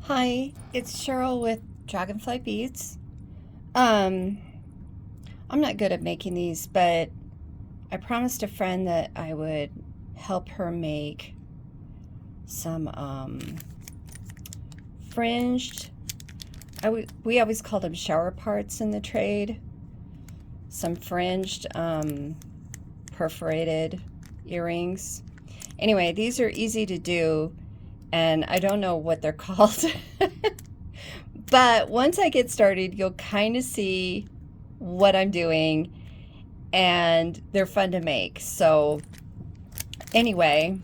Hi, it's Cheryl with Dragonfly Beads. Um, I'm not good at making these, but I promised a friend that I would help her make some fringed. We always call them shower parts in the trade. Some fringed perforated earrings. Anyway, these are easy to do, and I don't know what they're called. But once I get started, you'll kind of see what I'm doing, and they're fun to make. So anyway,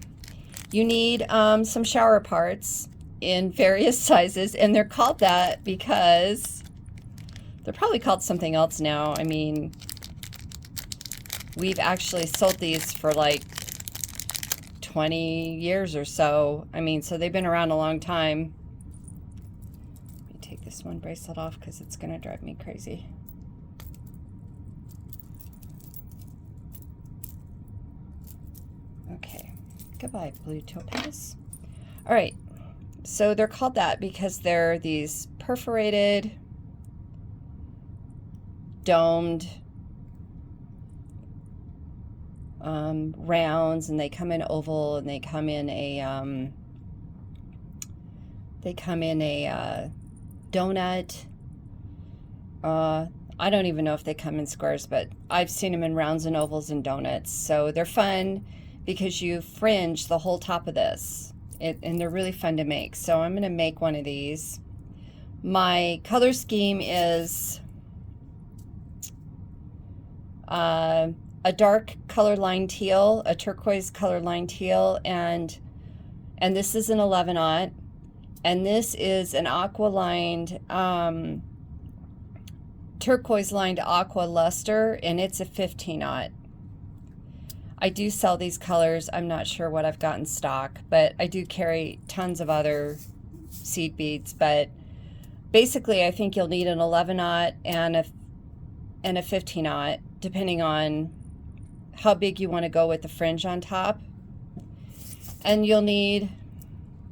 you need some shower parts in various sizes, and they're called that because they're probably called something else now. I mean, we've actually sold these for like 20 years or so. I mean, so they've been around a long time. Take this one bracelet off because it's going to drive me crazy. Okay, goodbye, blue topaz. All right, so they're called that because they're these perforated, domed rounds, and they come in oval, and they come in a donut. I don't even know if they come in squares, but I've seen them in rounds and ovals and donuts. So they're fun because you fringe the whole top of this, and they're really fun to make. So I'm going to make one of these. My color scheme is a dark color line teal, a turquoise color line teal, and this is an 11-aught. And this is an aqua lined, turquoise lined aqua luster, and it's a 15-aught. I do sell these colors. I'm not sure what I've got in stock, but I do carry tons of other seed beads. But basically, I think you'll need an 11-aught and a 15-aught, depending on how big you want to go with the fringe on top. And you'll need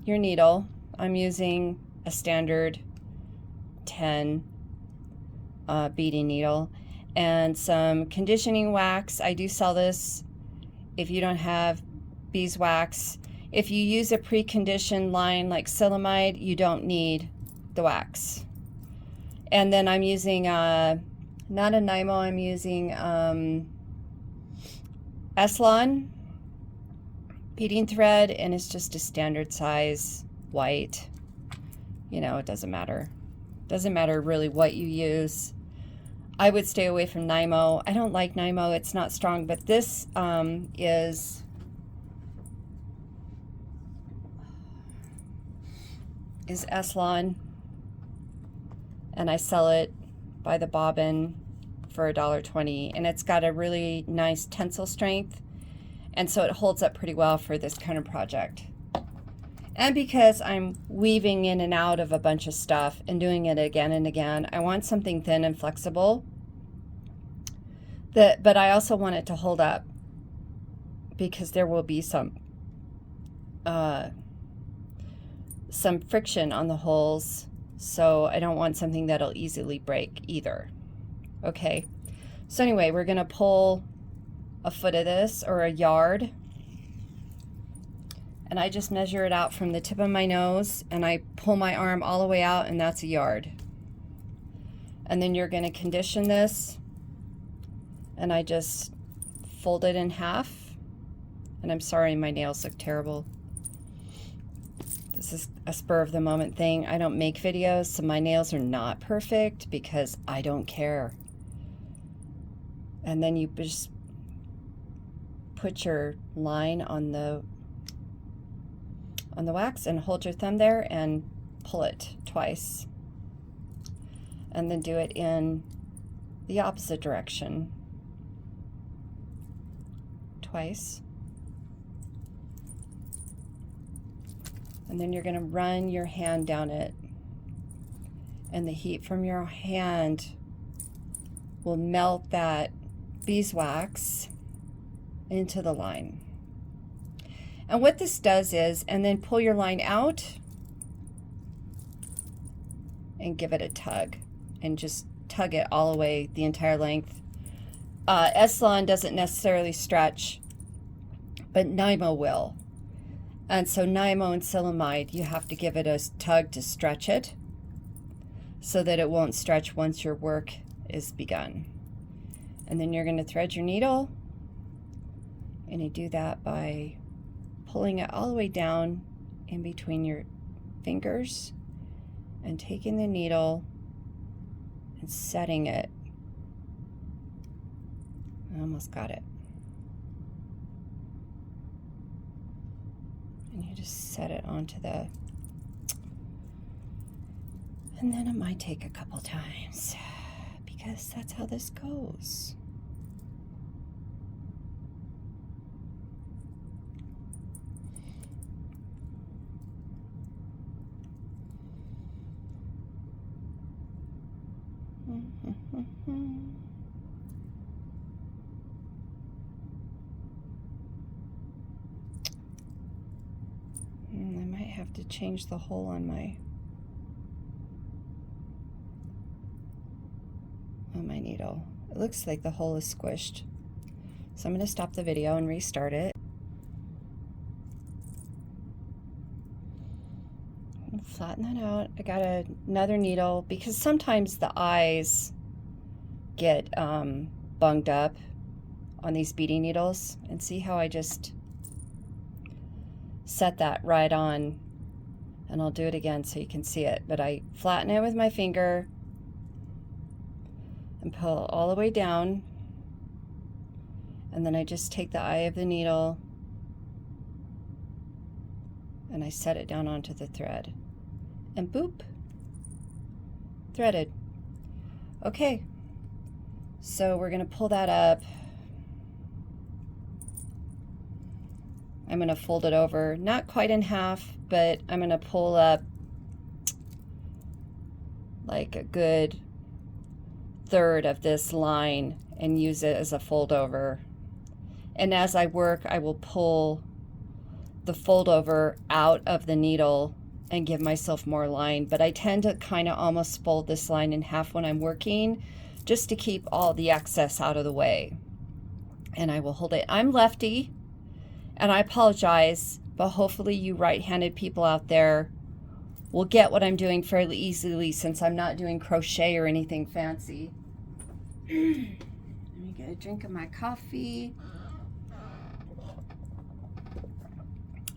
your needle. I'm using a standard 10 beading needle, and some conditioning wax. I do sell this if you don't have beeswax. If you use a preconditioned line like silamide, you don't need the wax. And then I'm using not a Nymo, I'm using Eslon beading thread, and it's just a standard size white. You know, it doesn't matter. Doesn't matter really what you use. I would stay away from Nymo. I don't like Nymo. It's not strong, but this is Eslon, and I sell it by the bobbin for $1.20, and it's got a really nice tensile strength, and so it holds up pretty well for this kind of project. And because I'm weaving in and out of a bunch of stuff and doing it again and again, I want something thin and flexible. But I also want it to hold up, because there will be some friction on the holes. So I don't want something that'll easily break either. Okay. So anyway, we're going to pull a foot of this, or a yard. And I just measure it out from the tip of my nose, and I pull my arm all the way out, and that's a yard. And then you're going to condition this, and I just fold it in half. And I'm sorry, my nails look terrible. This is a spur of the moment thing. I don't make videos, so my nails are not perfect because I don't care. And then you just put your line on the wax and hold your thumb there and pull it twice, and then do it in the opposite direction twice, and then you're going to run your hand down it, and the heat from your hand will melt that beeswax into the line. And what this does is, and then pull your line out, and give it a tug, and just tug it all the way the entire length. Eslon doesn't necessarily stretch, but Nymo will. And so Nymo and Silamide, you have to give it a tug to stretch it so that it won't stretch once your work is begun. And then you're going to thread your needle, and you do that by pulling it all the way down in between your fingers and taking the needle and setting it. I almost got it. And you just set it onto the, and then it might take a couple times because that's how this goes. I might have to change the hole on my needle. It looks like the hole is squished. So I'm going to stop the video and restart it. Flatten that out. I got another needle because sometimes the eyes get bunged up on these beading needles, and see how I just set that right on, and I'll do it again so you can see it, but I flatten it with my finger and pull all the way down, and then I just take the eye of the needle and I set it down onto the thread, and boop, threaded. Okay, so we're going to pull that up. I'm going to fold it over, not quite in half, but I'm going to pull up like a good third of this line and use it as a fold over. And as I work, I will pull the fold over out of the needle and give myself more line, but I tend to kind of almost fold this line in half when I'm working, just to keep all the excess out of the way. And I will hold it. I'm lefty, and I apologize, but hopefully you right-handed people out there will get what I'm doing fairly easily, since I'm not doing crochet or anything fancy. Let me get a drink of my coffee.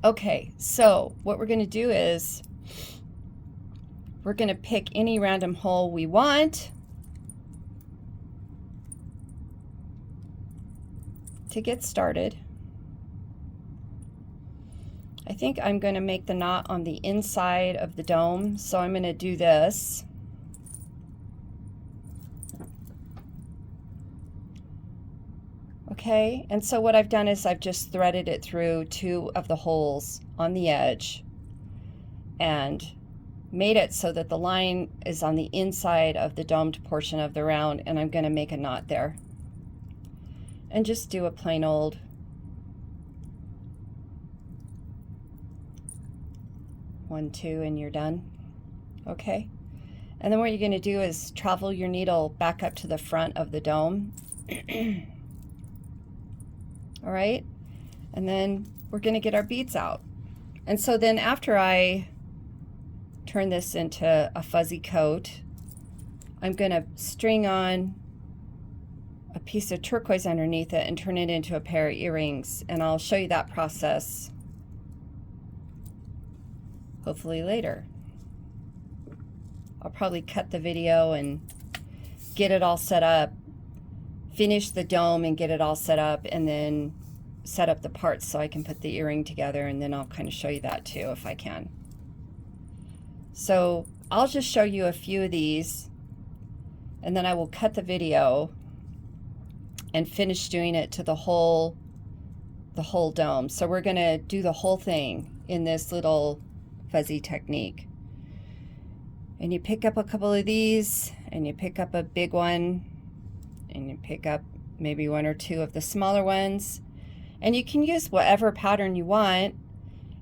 Okay, so what we're going to do is we're going to pick any random hole we want to get started. I think I'm going to make the knot on the inside of the dome, so I'm going to do this. Okay, and so what I've done is I've just threaded it through two of the holes on the edge and made it so that the line is on the inside of the domed portion of the round, and I'm going to make a knot there. And just do a plain old one, two, and you're done. Okay, and then what you're going to do is travel your needle back up to the front of the dome. All right, and then we're going to get our beads out. And so then after I turn this into a fuzzy coat, I'm going to string on a piece of turquoise underneath it and turn it into a pair of earrings, and I'll show you that process hopefully later. I'll probably cut the video and get it all set up, finish the dome and get it all set up, and then set up the parts so I can put the earring together, and then I'll kind of show you that too if I can. So I'll just show you a few of these, and then I will cut the video and finish doing it to the whole dome. So we're going to do the whole thing in this little fuzzy technique. And you pick up a couple of these, and you pick up a big one, and you pick up maybe one or two of the smaller ones, and you can use whatever pattern you want,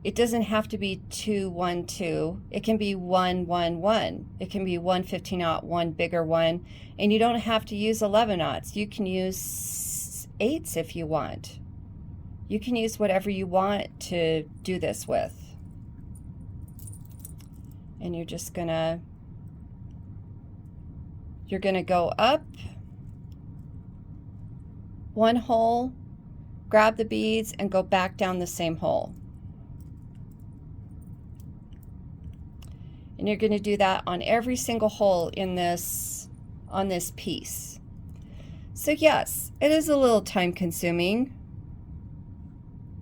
It doesn't have to be 2, 1, 2. It can be 1, 1, 1. It can be 1 15-aught, one bigger one. And you don't have to use 11-aughts. You can use 8s if you want. You can use whatever you want to do this with. And you're just gonna go up one hole, grab the beads, and go back down the same hole. And you're going to do that on every single hole in this, on this piece. So yes, it is a little time consuming.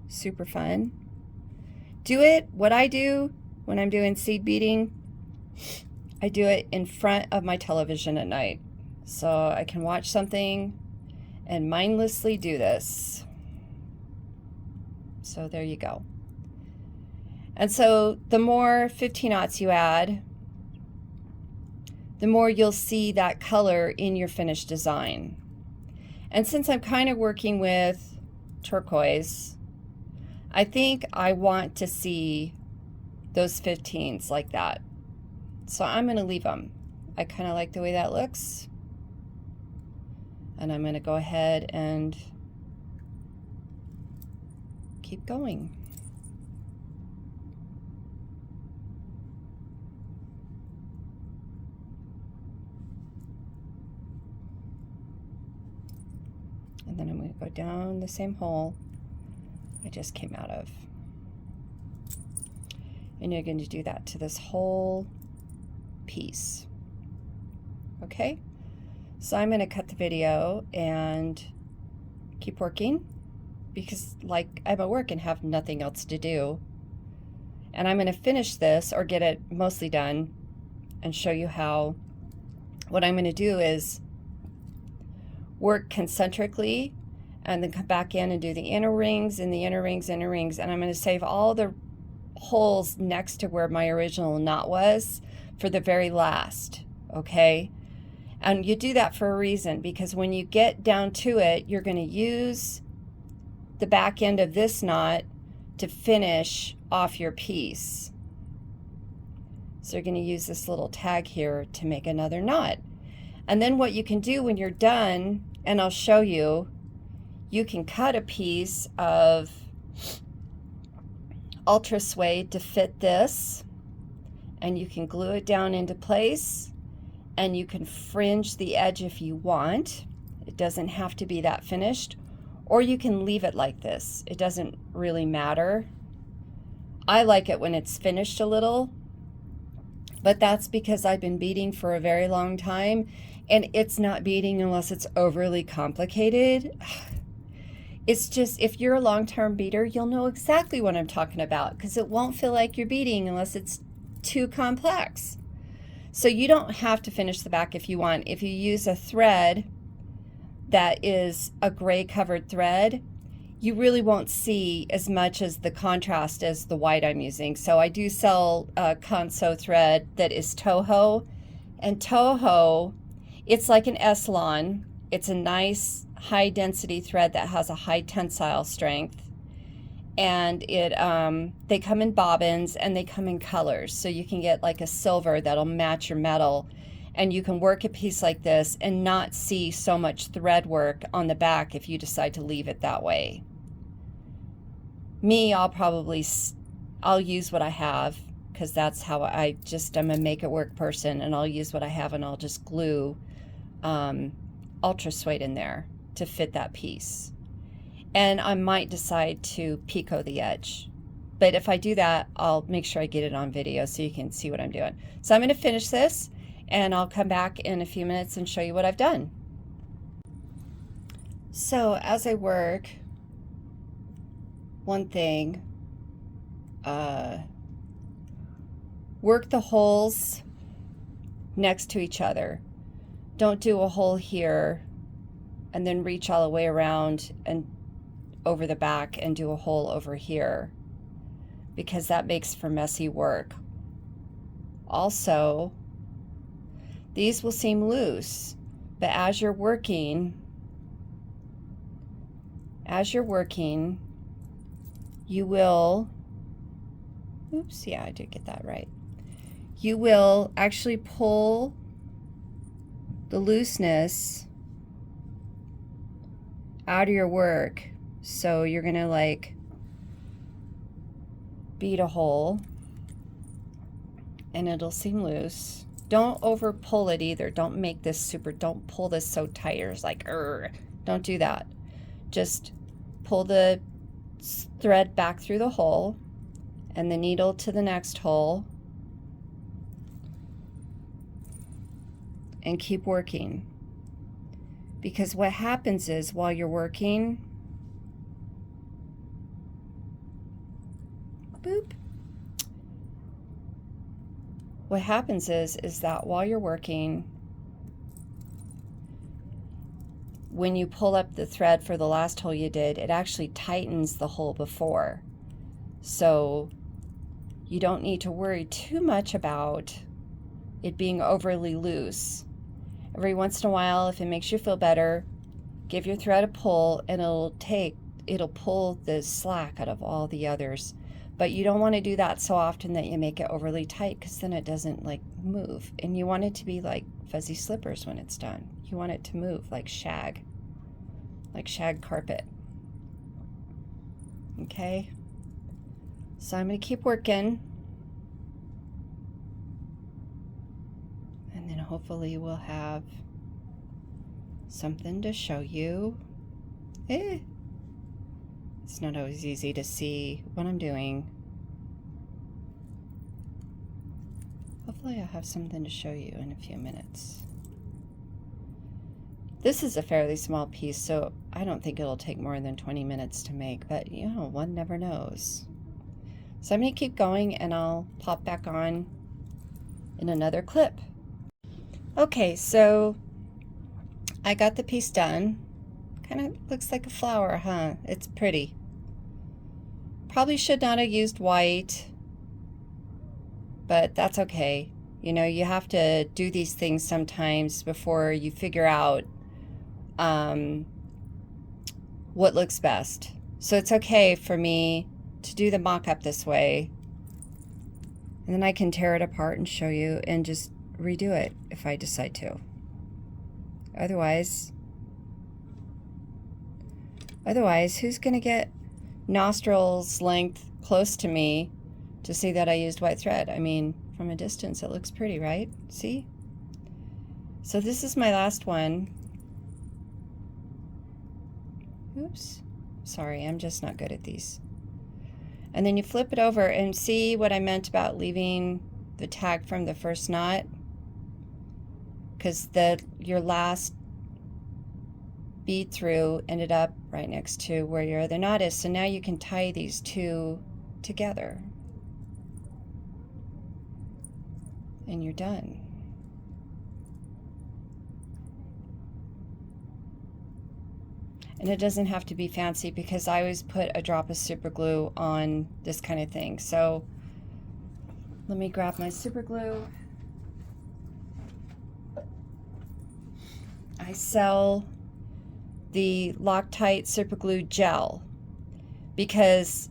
Super fun. Do it, what I do when I'm doing seed beading, I do it in front of my television at night. So I can watch something and mindlessly do this. So there you go. And so the more 15-aughts you add, the more you'll see that color in your finished design. And since I'm kind of working with turquoise, I think I want to see those 15s like that. So I'm going to leave them. I kind of like the way that looks. And I'm going to go ahead and keep going. And then I'm going to go down the same hole I just came out of. And you're going to do that to this whole piece. Okay? So I'm going to cut the video and keep working because like I'm at work and have nothing else to do. And I'm going to finish this or get it mostly done and show you how. What I'm going to do is work concentrically and then come back in and do the inner rings and the inner rings, inner rings. And I'm going to save all the holes next to where my original knot was for the very last, okay? And you do that for a reason, because when you get down to it, you're going to use the back end of this knot to finish off your piece. So you're going to use this little tag here to make another knot. And then what you can do when you're done, and I'll show you, you can cut a piece of ultra suede to fit this, and you can glue it down into place, and you can fringe the edge if you want. It doesn't have to be that finished, or you can leave it like this. It doesn't really matter. I like it when it's finished a little, but that's because I've been beading for a very long time, and it's not beading unless it's overly complicated. It's just, if you're a long-term beader, you'll know exactly what I'm talking about, because it won't feel like you're beading unless it's too complex. So you don't have to finish the back if you want. If you use a thread that is a gray covered thread, you really won't see as much as the contrast as the white I'm using. So I do sell a Conso thread that is Toho, and Toho, it's like an Eslon. It's a nice high density thread that has a high tensile strength, and it they come in bobbins and they come in colors, so you can get like a silver that'll match your metal, and you can work a piece like this and not see so much thread work on the back if you decide to leave it that way. Me, I'll use what I have, because that's how I'm a make it work person, and I'll use what I have, and I'll just glue ultra suede in there to fit that piece. And I might decide to picot the edge, but if I do that, I'll make sure I get it on video so you can see what I'm doing. So I'm going to finish this, and I'll come back in a few minutes and show you what I've done. So as I work, one thing, work the holes next to each other. Don't do a hole here and then reach all the way around and over the back and do a hole over here, because that makes for messy work. Also, these will seem loose, but as you're working, you will Oops, yeah, I did get that right. You will actually pull the looseness out of your work. So you're gonna like beat a hole and it'll seem loose. Don't over pull it either. Don't make this super, don't pull this so tight or it's like, don't do that. Just pull the thread back through the hole and the needle to the next hole and keep working. Because what happens is while you're working, boop. What happens is that while you're working, when you pull up the thread for the last hole you did, it actually tightens the hole before. So you don't need to worry too much about it being overly loose. Every once in a while, if it makes you feel better, give your thread a pull and it'll pull the slack out of all the others. But you don't want to do that so often that you make it overly tight, because then it doesn't like move. And you want it to be like fuzzy slippers when it's done. You want it to move like shag carpet. Okay? So I'm going to keep working. And then hopefully we'll have something to show you. It's not always easy to see what I'm doing. Hopefully I'll have something to show you in a few minutes. This is a fairly small piece, so I don't think it'll take more than 20 minutes to make, but you know, one never knows. So I'm going to keep going and I'll pop back on in another clip. Okay, so I got the piece done. Kind of looks like a flower, huh? It's pretty. Probably should not have used white, but that's okay. You know, you have to do these things sometimes before you figure out what looks best. So it's okay for me to do the mock-up this way, and then I can tear it apart and show you and just redo it if I decide to. Otherwise, who's gonna get nostrils length close to me to see that I used white thread? I mean, from a distance it looks pretty, right? See? So this is my last one. Oops, sorry, I'm just not good at these. And then you flip it over and see what I meant about leaving the tag from the first knot, because your last bead through ended up right next to where your other knot is. So now you can tie these two together and you're done. And it doesn't have to be fancy, because I always put a drop of super glue on this kind of thing. So let me grab my super glue. I sell the Loctite super glue gel because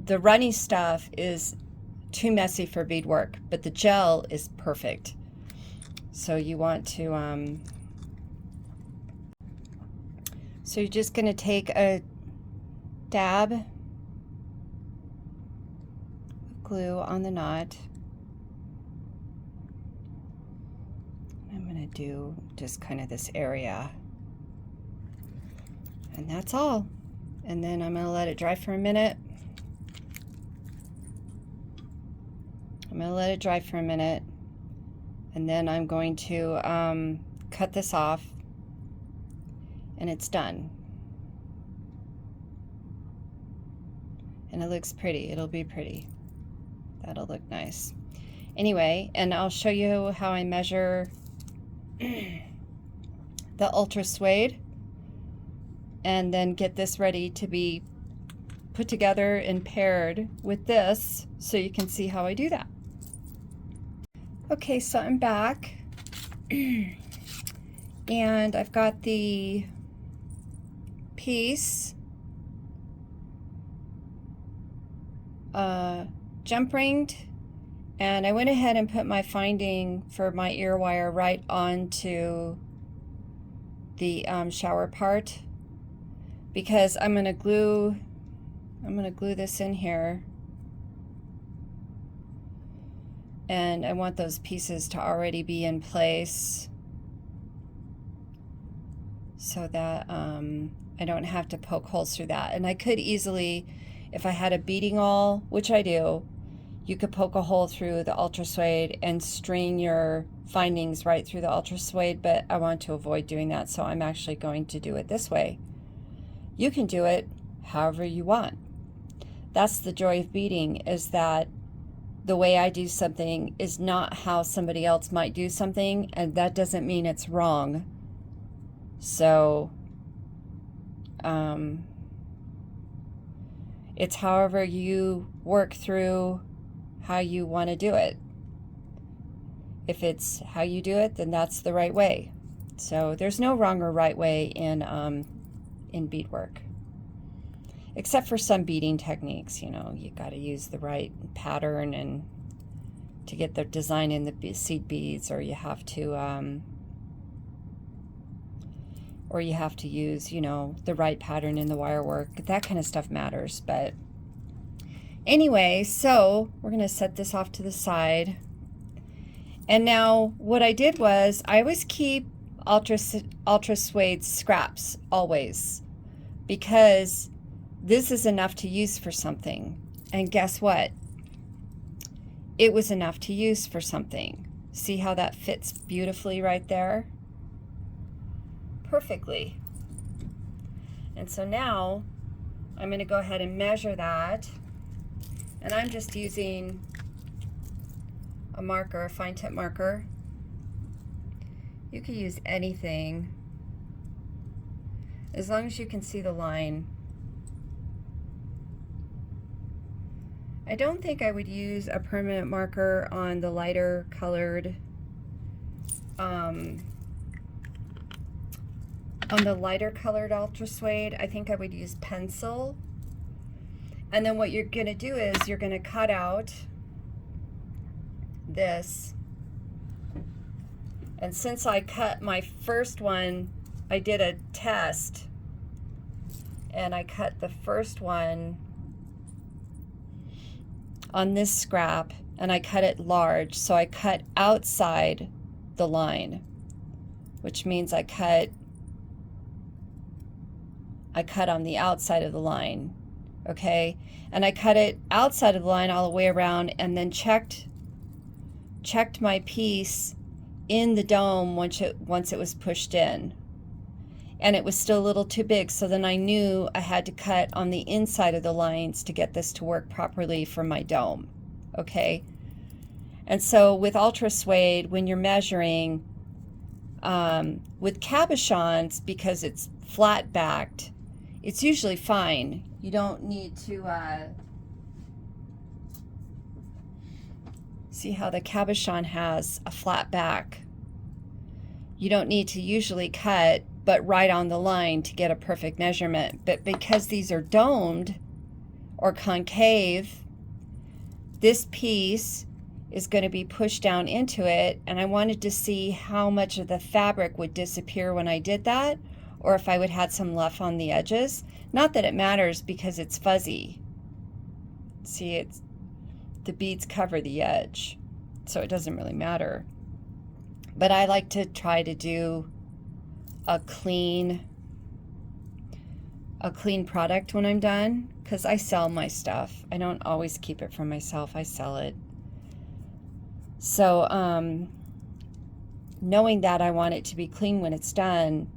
the runny stuff is too messy for beadwork, but the gel is perfect. So you want to so you're just going to take a dab of glue on the knot. I'm going to do just kind of this area. And that's all. And then I'm going to let it dry for a minute. And then I'm going to cut this off, and it's done. And it looks pretty. It'll be pretty. That'll look nice. Anyway, and I'll show you how I measure the ultra suede, and then get this ready to be put together and paired with this, so you can see how I do that. Okay, so I'm back and I've got the piece jump ringed, and I went ahead and put my finding for my ear wire right onto the shower part, because I'm gonna glue this in here, and I want those pieces to already be in place so that I don't have to poke holes through that. And I could easily, if I had a beading awl, which I do, you could poke a hole through the ultra suede and string your findings right through the ultra suede, but I want to avoid doing that, so I'm actually going to do it this way. You can do it however you want. That's the joy of beading, is that the way I do something is not how somebody else might do something, and that doesn't mean it's wrong. So it's however you work through how you want to do it. If it's how you do it, then that's the right way. So there's no wrong or right way in beadwork, except for some beading techniques. You know, you got to use the right pattern and to get the design in the seed beads, or you have to use, you know, the right pattern in the wire work. That kind of stuff matters. But anyway, so we're going to set this off to the side. And now what I did was I always keep ultra suede scraps, always, because this is enough to use for something. And guess what? It was enough to use for something. See how that fits beautifully right there? Perfectly. And so now I'm going to go ahead and measure that, and I'm just using a marker, a fine tip marker. You could use anything as long as you can see the line. I don't think I would use a permanent marker on the lighter colored ultra suede. I think I would use pencil. And then what you're going to do is you're going to cut out this. And since I cut my first one, I did a test, and I cut the first one on this scrap, and I cut it large, so I cut outside the line, which means I cut on the outside of the line, okay? And I cut it outside of the line all the way around, and then checked my piece in the dome once it was pushed in. And it was still a little too big, so then I knew I had to cut on the inside of the lines to get this to work properly for my dome, okay? And so with ultra suede, when you're measuring, with cabochons, because it's flat backed, it's usually fine. You don't need to, see how the cabochon has a flat back. You don't need to usually cut but right on the line to get a perfect measurement. But because these are domed or concave, this piece is going to be pushed down into it, and I wanted to see how much of the fabric would disappear when I did that, or if I would have some left on the edges. Not that it matters, because it's fuzzy. See, the beads cover the edge, so it doesn't really matter. But I like to try to do a clean product when I'm done, because I sell my stuff. I don't always keep it for myself. I sell it. So knowing that I want it to be clean when it's done,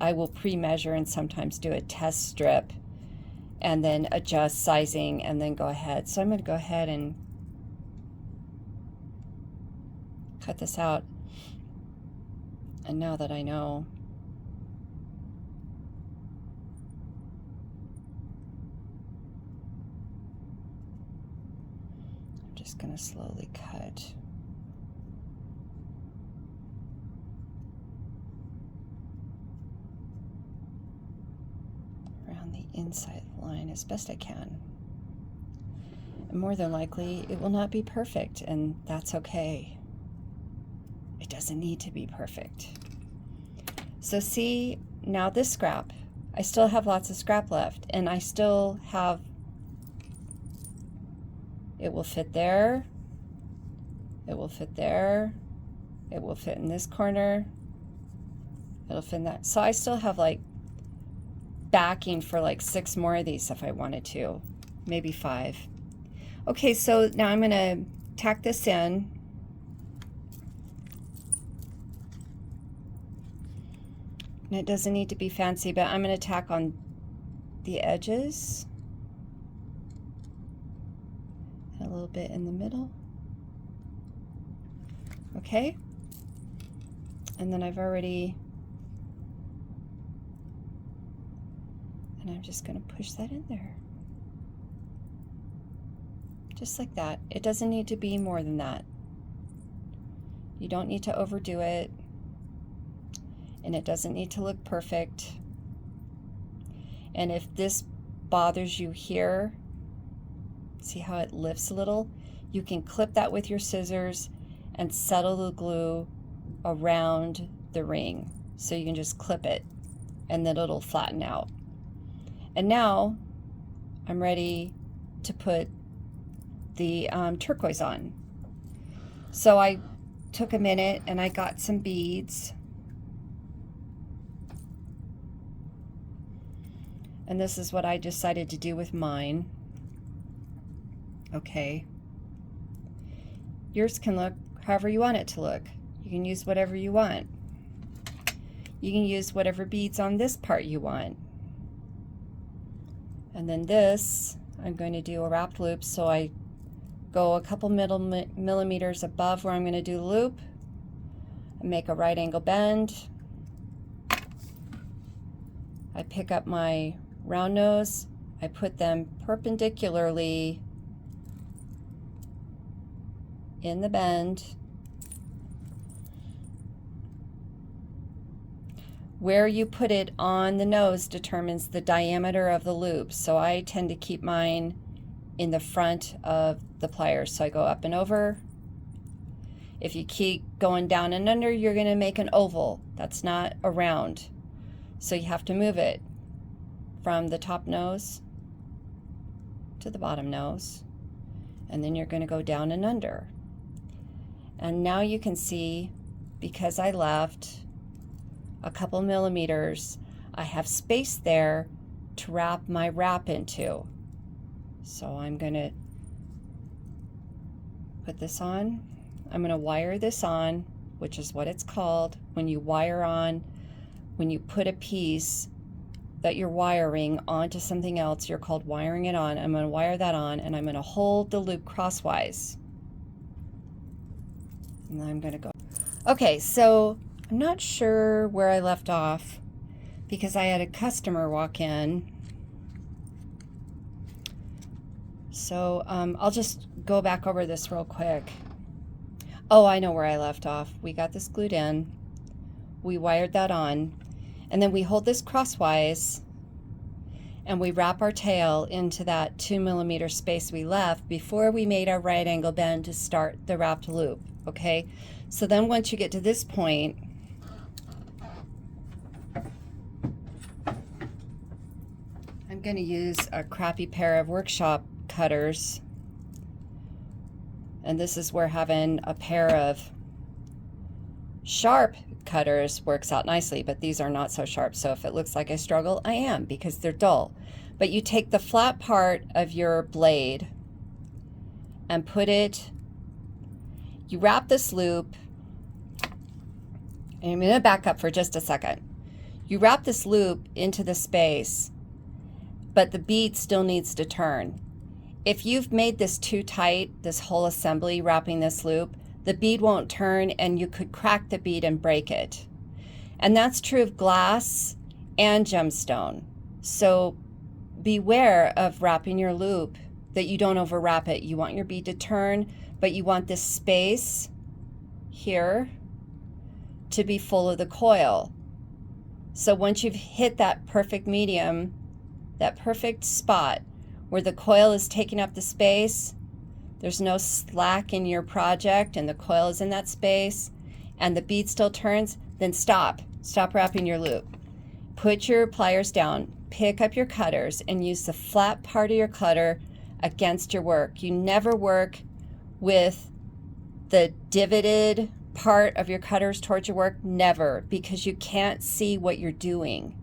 I will pre-measure and sometimes do a test strip and then adjust sizing and then go ahead. So I'm going to go ahead and cut this out. And now that I know, I'm just going to slowly cut. Around the inside line as best I can. more than likely it will not be perfect, and that's okay. It doesn't need to be perfect. So see, now this scrap, I still have lots of scrap left, and I still have, it will fit there, it will fit there, it will fit in this corner, it'll fit in that. So I still have like backing for like 6 more of these if I wanted to, maybe 5. Okay, so now I'm gonna tack this in. And it doesn't need to be fancy, but I'm gonna tack on the edges. And a little bit in the middle. Okay. And then I've already, and I'm just gonna push that in there. Just like that. It doesn't need to be more than that. You don't need to overdo it. And it doesn't need to look perfect. And if this bothers you here, see how it lifts a little? You can clip that with your scissors and settle the glue around the ring. So you can just clip it and then it'll flatten out. And now I'm ready to put the turquoise on. So I took a minute and I got some beads. And this is what I decided to do with mine. Okay. Yours can look however you want it to look. You can use whatever you want. You can use whatever beads on this part you want. And then this, I'm going to do a wrapped loop, so I go a couple millimeters above where I'm going to do the loop and make a right angle bend. I pick up my round nose, I put them perpendicularly in the bend. Where you put it on the nose determines the diameter of the loop, so I tend to keep mine in the front of the pliers. So I go up and over. If you keep going down and under, you're going to make an oval. That's not a round. So you have to move it from the top nose to the bottom nose. And then you're going to go down and under. And now you can see, because I left a couple millimeters, I have space there to wrap my wrap into. So I'm going to put this on. I'm going to wire this on, which is what it's called. When you wire on, when you put a piece that you're wiring onto something else, you're called wiring it on. I'm going to wire that on, and I'm going to hold the loop crosswise. And then I'm going to go. Okay, so I'm not sure where I left off because I had a customer walk in. So I'll just go back over this real quick. Oh, I know where I left off. We got this glued in. We wired that on. And then we hold this crosswise and we wrap our tail into that 2 millimeter space we left before we made our right angle bend to start the wrapped loop. Okay? So then once you get to this point, I'm going to use a crappy pair of workshop cutters, and this is where having a pair of sharp cutters works out nicely, but these are not so sharp, so if it looks like I struggle, I am, because they're dull. But you take the flat part of your blade and put it, you wrap this loop, and I'm going to back up for just a second. You wrap this loop into the space, but the bead still needs to turn. If you've made this too tight, this whole assembly wrapping this loop, the bead won't turn and you could crack the bead and break it. And that's true of glass and gemstone. So beware of wrapping your loop that you don't overwrap it. You want your bead to turn, but you want this space here to be full of the coil. So once you've hit that perfect medium, that perfect spot where the coil is taking up the space, there's no slack in your project and the coil is in that space and the bead still turns, then stop. Stop wrapping your loop. Put your pliers down, pick up your cutters, and use the flat part of your cutter against your work. You never work with the divoted part of your cutters towards your work, never, because you can't see what you're doing.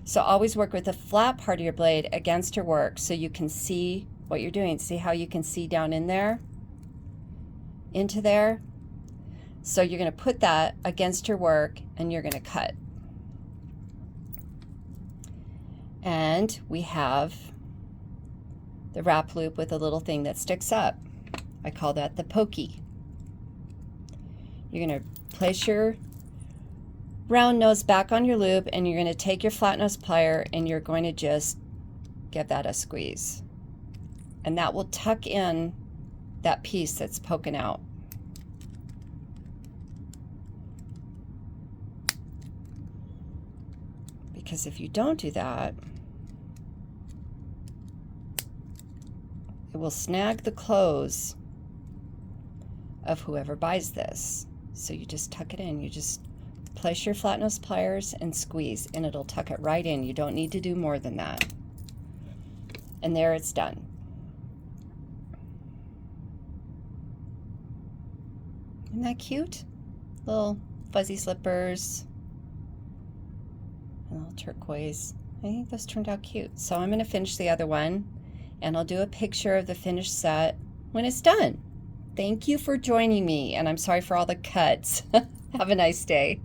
So always work with the flat part of your blade against your work so you can see what you're doing. See how you can see down in there, into there? So you're going to put that against your work and you're going to cut. And we have the wrap loop with a little thing that sticks up. I call that the pokey. You're going to place your round nose back on your loop and you're going to take your flat nose plier and you're going to just give that a squeeze. And that will tuck in that piece that's poking out. Because if you don't do that, it will snag the clothes of whoever buys this. So you just tuck it in. You just place your flat nose pliers and squeeze, and it'll tuck it right in. You don't need to do more than that. And there it's done. Isn't that cute? Little fuzzy slippers. A little turquoise. I think those turned out cute. So I'm going to finish the other one, and I'll do a picture of the finished set when it's done. Thank you for joining me, and I'm sorry for all the cuts. Have a nice day.